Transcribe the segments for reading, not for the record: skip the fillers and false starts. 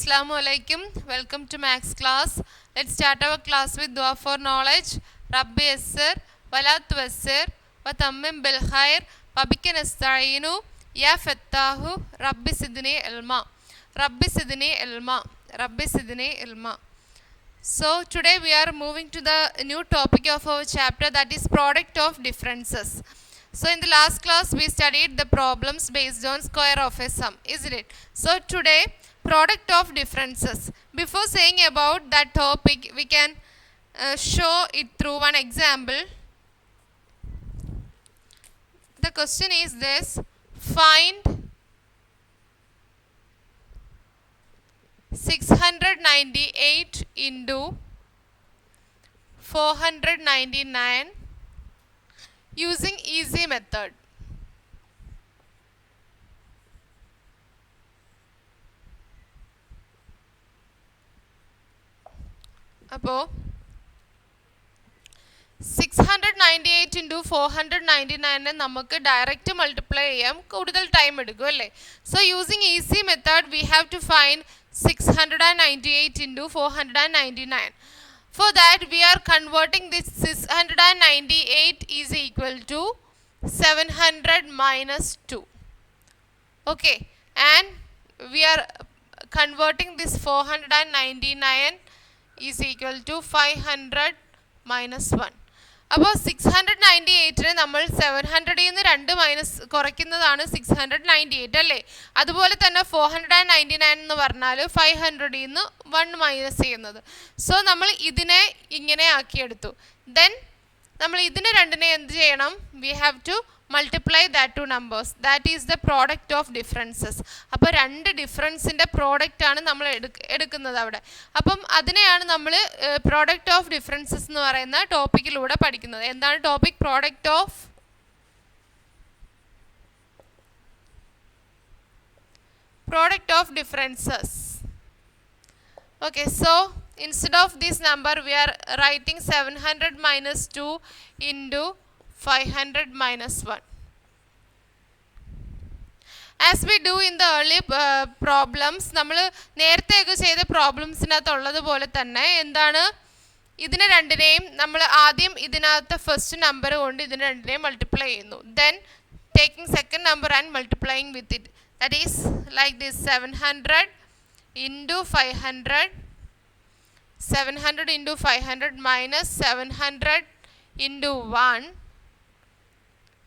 Assalamu alaikum. Welcome to Max class. Let's start our class with dua for knowledge. Rabbi yassir wala tuwassir wa tammim bil khair wa bika nasta'inu ya fattahu rabbi sidni ilma. Rabbi sidni ilma. Rabbi sidni ilma. So today we are moving to the new topic of our chapter, that is product of differences. So in the last class we studied the problems based on square of a sum, isn't it? So today product of differences. Before saying about that topic, we can show it through one example. The question is this: find 698 into 499 using easy method. അപ്പോൾ 698 into 499 നമുക്ക് direct multiply ചെയ്യാം, കൂടുതൽ time എടുക്കും അല്ലേ. So using easy method we have to find 698 into 499. For that we are converting this 698 is equal to 700 minus 2. Okay, and we are converting this 499 is equal to 500 minus 1. അപ്പോൾ 698 നമ്മൾ 700 നിന്ന് 2 minus കുറയ്ക്കുന്നതാണ് 698 അല്ലേ. അതുപോലെ തന്നെ 499 എന്ന് പറഞ്ഞാൽ 500 നിന്ന് 1 മൈനസ് ചെയ്യുന്നത്. സോ നമ്മൾ ഇതിനെ ഇങ്ങനെ ആക്കിയെടുത്തു. ദെൻ നമ്മൾ ഇതിനെ രണ്ടിനെ എന്ത് ചെയ്യണം? We have to multiply that two numbers. That is the product of differences. അപ്പോൾ രണ്ട് ഡിഫറൻസിൻ്റെ പ്രോഡക്റ്റാണ് നമ്മൾ എടുക്കുന്നത് അവിടെ. അപ്പം അതിനെയാണ് നമ്മൾ പ്രോഡക്റ്റ് ഓഫ് ഡിഫറൻസസ് എന്ന് പറയുന്ന ടോപ്പിക്കിലൂടെ പഠിക്കുന്നത്. എന്താണ് topic? Product of differences. Okay, so instead of this number we are writing 700 minus 2 into 500 minus 1. As we do in the early problems, നമ്മൾ നേരത്തെയൊക്കെ ചെയ്ത പ്രോബ്ലംസിനകത്തുള്ളതുപോലെ തന്നെ എന്താണ്, ഇതിനെ രണ്ടിനെയും നമ്മൾ ആദ്യം ഇതിനകത്ത് ഫസ്റ്റ് നമ്പർ കൊണ്ട് ഇതിനെ രണ്ടിനെയും മൾട്ടിപ്ലൈ ചെയ്യുന്നു. Then taking second number and multiplying with it. That is like this 700 into 500. 700 into 500 minus 700 into 1.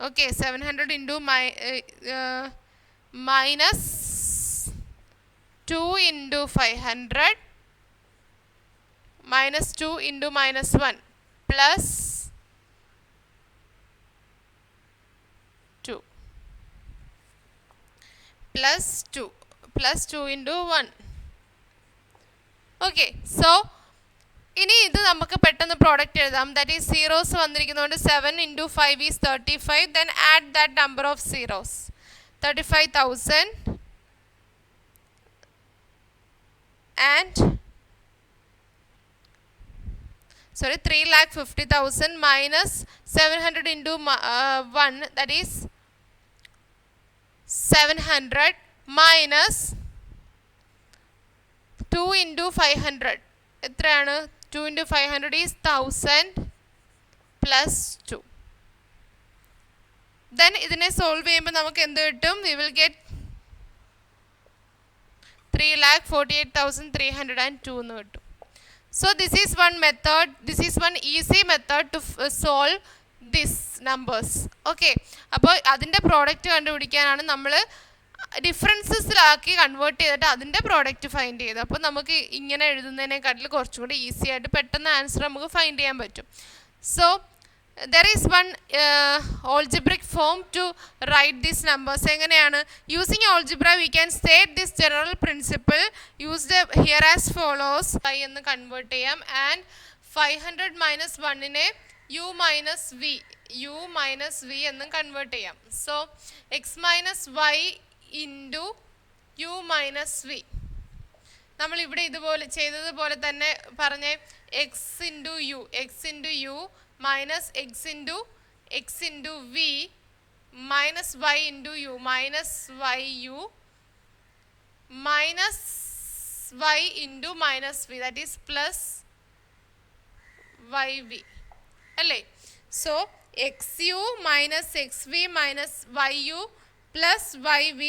Okay, 700 into minus 2 into 500 minus 2 into minus 1 plus 2 plus 2 plus 2 into 1. Okay, so ഇനി ഇത് നമുക്ക് പെട്ടെന്ന് product എഴുതാം. That is zeros വന്നിരിക്കുന്നതുകൊണ്ട് 7 into 5 is 35. Then add that number of zeros. 35,000 and 3,50,000 minus 700 into 1, that is 700 minus 2 into 500. എത്രയാണ്? 2 into 500 is 1000 plus 2. Then ഇതിനെ solve ചെയ്യുമ്പോൾ നമുക്ക് എന്ത് കിട്ടും? വി വിൽ ഗെറ്റ് 3,48,302 എന്ന് കിട്ടും. So this is one method, this is one easy method to solve this numbers. Okay, അപ്പോൾ അതിൻ്റെ പ്രോഡക്റ്റ് കണ്ടുപിടിക്കാനാണ് നമ്മൾ ഡിഫറൻസസിലാക്കി കൺവേർട്ട് ചെയ്തിട്ട് അതിൻ്റെ പ്രോഡക്റ്റ് ഫൈൻഡ് ചെയ്തു. അപ്പോൾ നമുക്ക് ഇങ്ങനെ എഴുതുന്നതിനെക്കാട്ടിൽ കുറച്ചും കൂടി ഈസി ആയിട്ട് പെട്ടെന്ന് ആൻസർ നമുക്ക് ഫൈൻഡ് ചെയ്യാൻ പറ്റും. So there is one algebraic form to write these numbers. എങ്ങനെയാണ്? Using algebra we can state this general principle used here as follows. എന്ന് കൺവേർട്ട് ചെയ്യാം. ആൻഡ് 500 മൈനസ് 1നെ യു മൈനസ് വി എന്നും കൺവേർട്ട് ചെയ്യാം. So X minus Y into U minus V. നമ്മളിവിടെ ഇതുപോലെ ചെയ്തതുപോലെ തന്നെ പറഞ്ഞ് X into U minus X into V minus Y into U minus Y U minus xy into minus v, that is plus yv അല്ലേ. So xu minus xv minus yu plus yv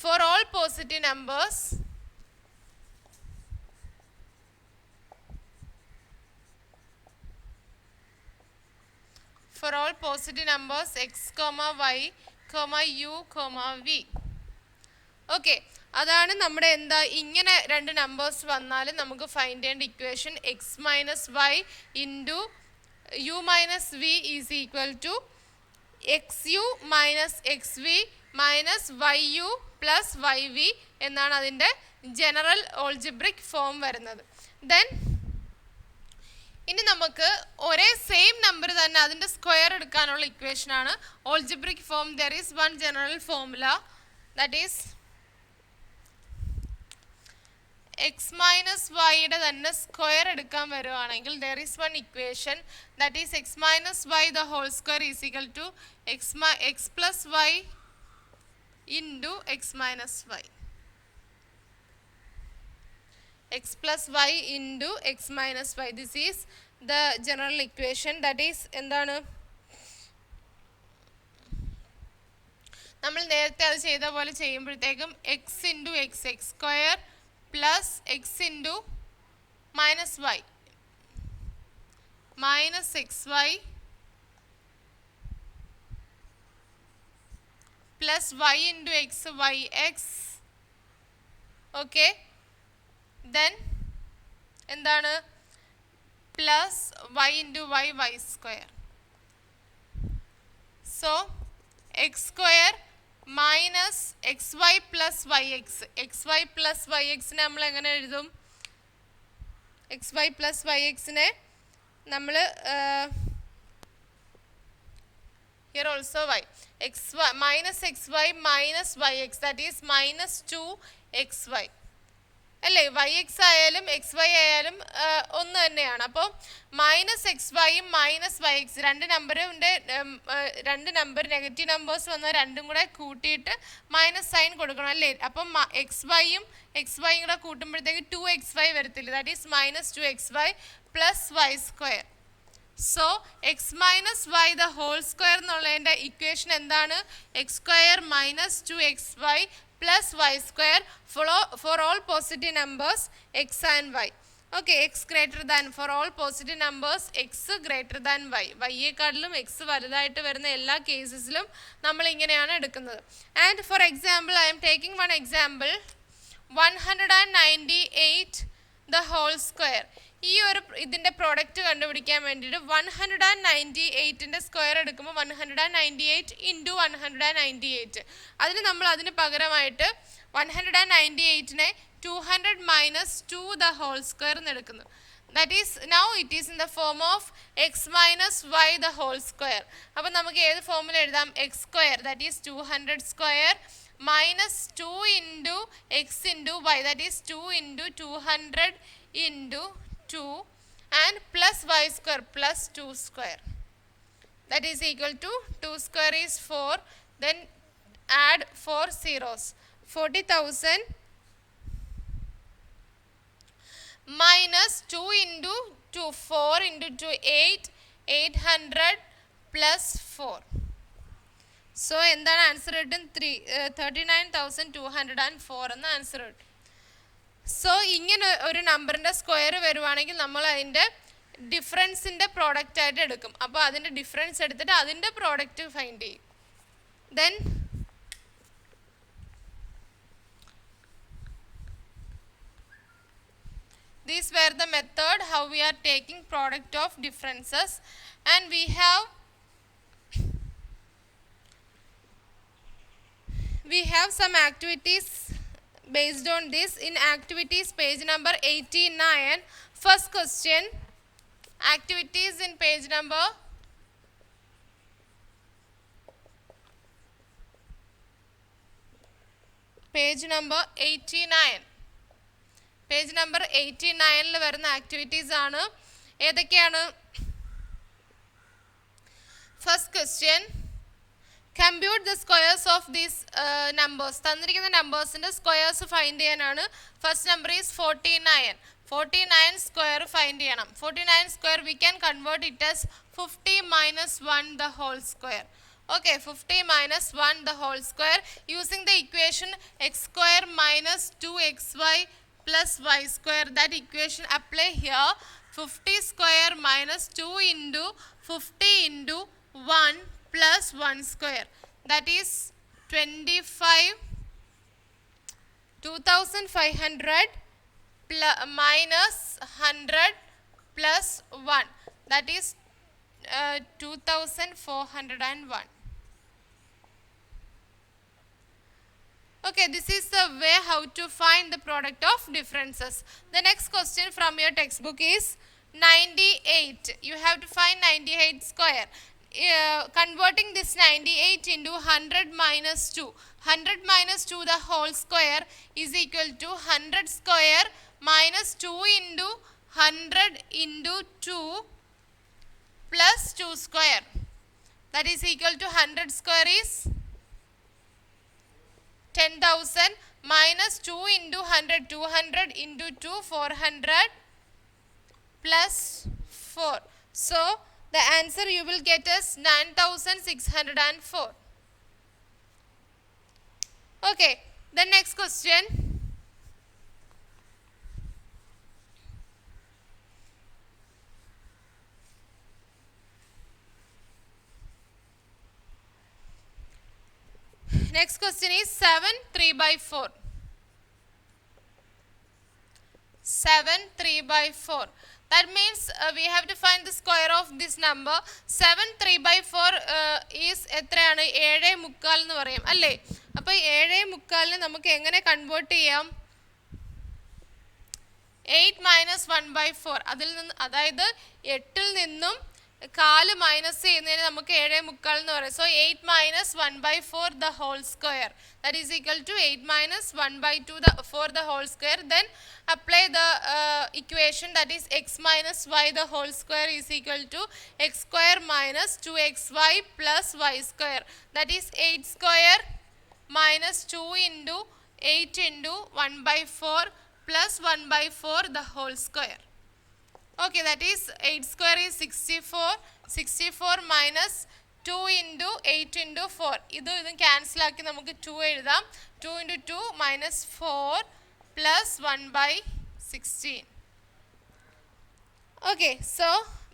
for all positive numbers x, y, u, v. Okay, അതാണ് നമ്മുടെ എന്താ ഇങ്ങനെ രണ്ട് numbers വന്നാൽ നമുക്ക് find ചെയ്യേണ്ട equation X minus Y into U minus V is equal to X U minus X V minus Y U plus Y V എന്നാണ് അതിൻ്റെ ജനറൽ ഓൾജിബ്രിക് ഫോം വരുന്നത്. ദെൻ ഇനി നമുക്ക് ഒരേ സെയിം നമ്പർ തന്നെ അതിൻ്റെ സ്ക്വയർ എടുക്കാനുള്ള ഇക്വേഷനാണ് algebraic form. There is one general formula, that is X minus വൈയുടെ തന്നെ സ്ക്വയർ എടുക്കാൻ വരുവാണെങ്കിൽ there is one equation, that is X minus Y the whole square is equal to x plus Y into x minus y. x plus y into x minus y. This is the general equation. That is എന്താണ് നമ്മൾ നേരത്തെ അത് ചെയ്ത പോലെ ചെയ്യുമ്പോഴത്തേക്കും X into X X square plus X into minus Y minus X Y plus Y into X Y X. Okay, then എന്താണ് plus Y into Y Y square. So X square minus X Y plus Y X. X Y plus Y എക്സിനെ നമ്മൾ എങ്ങനെ എഴുതും? X Y plus Y എക്സിനെ നമ്മൾ here also Y X Y minus X Y minus Y X, that is minus two x Y അല്ലേ. Y X ആയാലും X Y ആയാലും ഒന്ന് തന്നെയാണ്. അപ്പോൾ മൈനസ് എക്സ് വൈയും മൈനസ് വൈ എക്സ് രണ്ട് നമ്പർ നെഗറ്റീവ് നമ്പേഴ്സ് വന്നാൽ രണ്ടും കൂടെ കൂട്ടിയിട്ട് മൈനസ് സൈൻ കൊടുക്കണം അല്ലേ. അപ്പം എക്സ് വൈയും കൂടെ കൂട്ടുമ്പോഴത്തേക്ക് ടു എക്സ് വൈ വരത്തില്ല, that is minus two x Y plus y square. So X minus Y the whole square എന്നുള്ളതിൻ്റെ ഇക്വേഷൻ എന്താണ്? X square minus two x y plus y square for all positive numbers x and y. Okay, x greater than, for all positive numbers x greater than y. y യെക്കാട്ടിലും x വലുതായിട്ട് വരുന്ന എല്ലാ കേസസിലും നമ്മൾ ഇങ്ങനെയാണ് എടുക്കുന്നത്. And for example I am taking one example 198 the whole square. ഈ ഒരു ഇതിൻ്റെ പ്രോഡക്റ്റ് കണ്ടുപിടിക്കാൻ വേണ്ടിയിട്ട് 198ൻ്റെ സ്ക്വയർ എടുക്കുമ്പോൾ 198 ഇൻറ്റു 198. അതിന് പകരമായിട്ട് 198നെ 200 മൈനസ് 2 ദ ഹോൾ സ്ക്വയർ എന്ന് എടുക്കുന്നു. That is now it is in the form of x minus Y the whole square. അപ്പോൾ നമുക്ക് ഏത് ഫോമിൽ എഴുതാം? X square that is 200 square minus 2 into x into y that is 2 into 200 into 2 and plus y square plus 2 square, that is equal to 2 square is 4, then add 4 zeros, 40,000 minus 2 into 2 4 into 2 800 plus 4. So എന്താണ് answer കിട്ടും? 39,204 എന്ന answer കിട്ടും. So ഇങ്ങനെ ഒരു നമ്പറിൻ്റെ square വരുവാണെങ്കിൽ നമ്മൾ അതിൻ്റെ ഡിഫറൻസിൻ്റെ പ്രോഡക്റ്റ് ആയിട്ട് എടുക്കും. അപ്പോൾ അതിൻ്റെ ഡിഫറൻസ് എടുത്തിട്ട് അതിൻ്റെ പ്രോഡക്റ്റ് ഫൈൻഡ് ചെയ്യും. Then these were the method how we are taking product of differences, and we have some activities based on this. In activities page number 89, first question, activities in page number 89. Page number 89 വരുന്ന activities ആണ്. ഏതൊക്കെയാണ്? First question, Compute the squares of these numbers. തന്നിരിക്കുന്ന നമ്പേഴ്സിൻ്റെ squares find ചെയ്യാനാണ്. First number is 49. 49 square find ചെയ്യണം. 49 square we can convert it as 50 minus 1 the whole square. Okay, 50 minus 1 the whole square using the equation x square minus 2xy plus y square. That equation apply here. 50 square minus 2 into 50 into 1 plus 1 square. That is 2500 minus 100 plus 1. That is 2401. Okay, this is the way how to find the product of differences. The next question from your textbook is 98. You have to find 98 square. Converting this 98 into 100 minus 2. 100 minus 2 the whole square is equal to 100 square minus 2 into 100 into 2 plus 2 square. That is equal to 100 square is 10,000 minus 2 into 100, 200 into 2, 400 plus 4. So, the answer you will get is 9,604. Okay, the next question. Next question is 7 3 by 4. 7 3 by 4. That means we have to find the square of this number. 7 3 by 4 is എത്രയാണ്? 7.25 എന്ന് പറയും അല്ലേ? അപ്പോൾ 7.25 നമുക്ക് എങ്ങനെ convert ചെയ്യാം? 8 minus 1 by 4. അതിൽ നിന്ന്, അതായത് 8ൽ നിന്നും 4 മൈനസ് ചെയ്യുന്നതിന് നമുക്ക് 7.25 എന്ന് പറയും. So 8 minus 1 by 4 the whole square. That is equal to 8 minus 1 by 2 for the whole square. Then apply the equation, that is x minus y the whole square is equal to x square minus 2xy plus y square. That is 8 square minus 2 into 8 into 1 by 4 plus 1 by 4 the whole square. Okay, that is 8 square is 64. 64 minus 2 into 8 into 4. ഇതും cancel ആക്കി നമുക്ക് 2 എഴുതാം. 2 into 2 minus 4 plus 1 by 16. Okay, so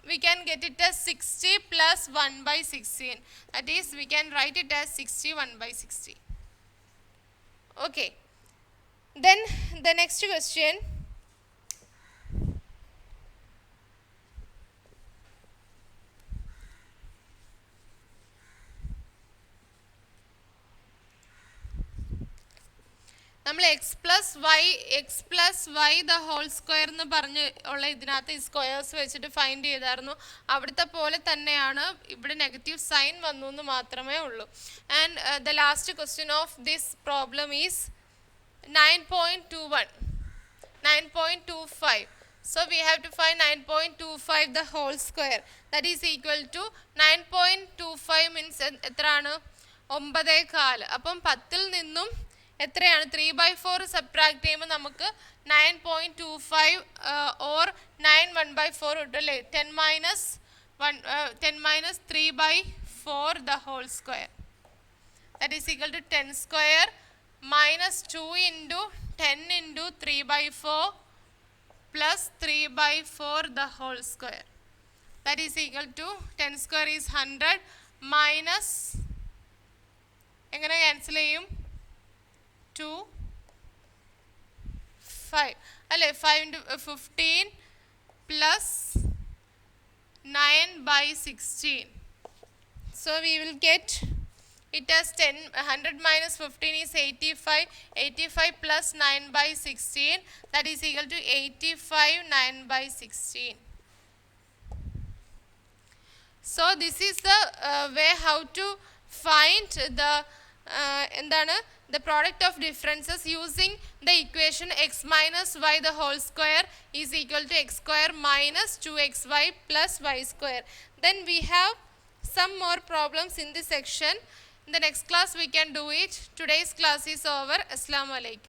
we can get it as 60 plus 1 by 16. That is, we can write it as 61 by 60. Okay, then the next question. നമ്മൾ x plus y the whole square എന്ന് പറഞ്ഞ് ഉള്ള ഇതിനകത്ത് ഈ squares വെച്ചിട്ട് find ചെയ്തായിരുന്നു. അവിടുത്തെ പോലെ തന്നെയാണ് ഇവിടെ നെഗറ്റീവ് സൈൻ വന്നു എന്ന് മാത്രമേ ഉള്ളൂ. And the last question of this problem is 9.21, 9.25. So we have to find 9.25 the whole square. That is equal to 9.25 means എത്രയാണ്? 9.25. അപ്പം 10ൽ നിന്നും എത്രയാണ്? 3/4 സബ്ട്രാക്ട് ചെയ്യുമ്പോൾ നമുക്ക് 9.25 ഓർ 9 1/4 കിട്ടും അല്ലേ? 10 minus 3/4 the whole square. That is equal to 10 square minus 2 into 10 into 3/4 plus 3/4 the whole square. That is equal to 10 square is 100 minus എങ്ങനെ cancel ചെയ്യും? 2 5 അല്ലേ? 5 into 15 plus 9 by 16. So we will get it as 10. 100 minus 15 is 85. 85 plus 9 by 16. That is equal to 85 9 by 16. So this is the way how to find the the product of differences using the equation x minus y the whole square is equal to x square minus 2xy plus y square. Then we have some more problems in this section. In the next class we can do it. Today's class is over. Assalamu alaikum.